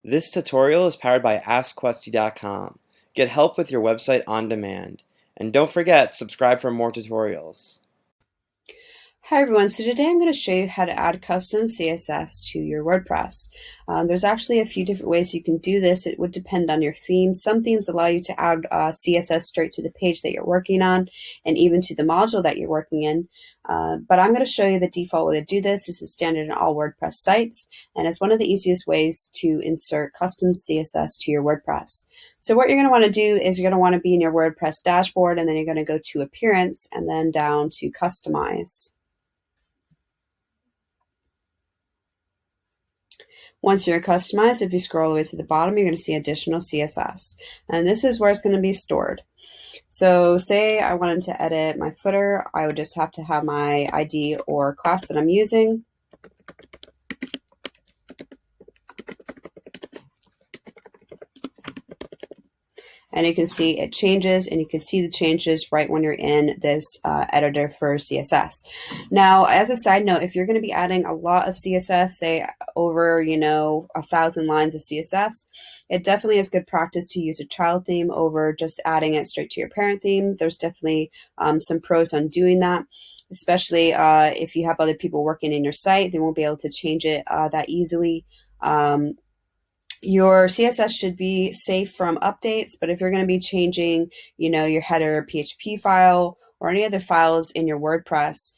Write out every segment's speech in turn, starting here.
This tutorial is powered by AskQuesty.com. Get help with your website on demand. And don't forget, subscribe for more tutorials. Hi everyone, so today I'm going to show you how to add custom CSS to your WordPress. There's actually a few different ways you can do this. It would depend on your theme. Some themes allow you to add CSS straight to the page that you're working on and even to the module that you're working in. But I'm going to show you the default way to do this. This is standard in all WordPress sites, and it's one of the easiest ways to insert custom CSS to your WordPress. So what you're going to want to do is you're going to want to be in your WordPress dashboard, and then you're going to go to Appearance and then down to Customize. Once you're customized, if you scroll all the way to the bottom, you're going to see additional CSS. And this is where it's going to be stored. So say I wanted to edit my footer, I would just have to have my ID or class that I'm using. And you can see it changes, and you can see the changes right when you're in this editor for CSS. Now, as a side note, if you're going to be adding a lot of CSS, say over 1,000 lines of CSS, it definitely is good practice to use a child theme over just adding it straight to your parent theme. There's definitely some pros on doing that, especially if you have other people working in your site. They won't be able to change it that easily. Your CSS should be safe from updates, but if you're going to be changing, your header PHP file or any other files in your WordPress,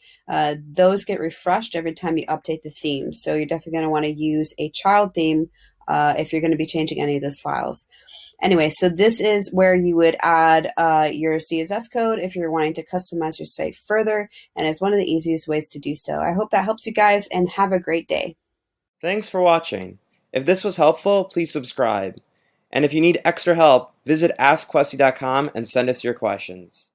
those get refreshed every time you update the theme. So you're definitely going to want to use a child theme if you're going to be changing any of those files. Anyway, so this is where you would add your CSS code if you're wanting to customize your site further, and it's one of the easiest ways to do so. I hope that helps you guys, and have a great day. Thanks for watching. If this was helpful, please subscribe. And if you need extra help, visit AskQuesty.com and send us your questions.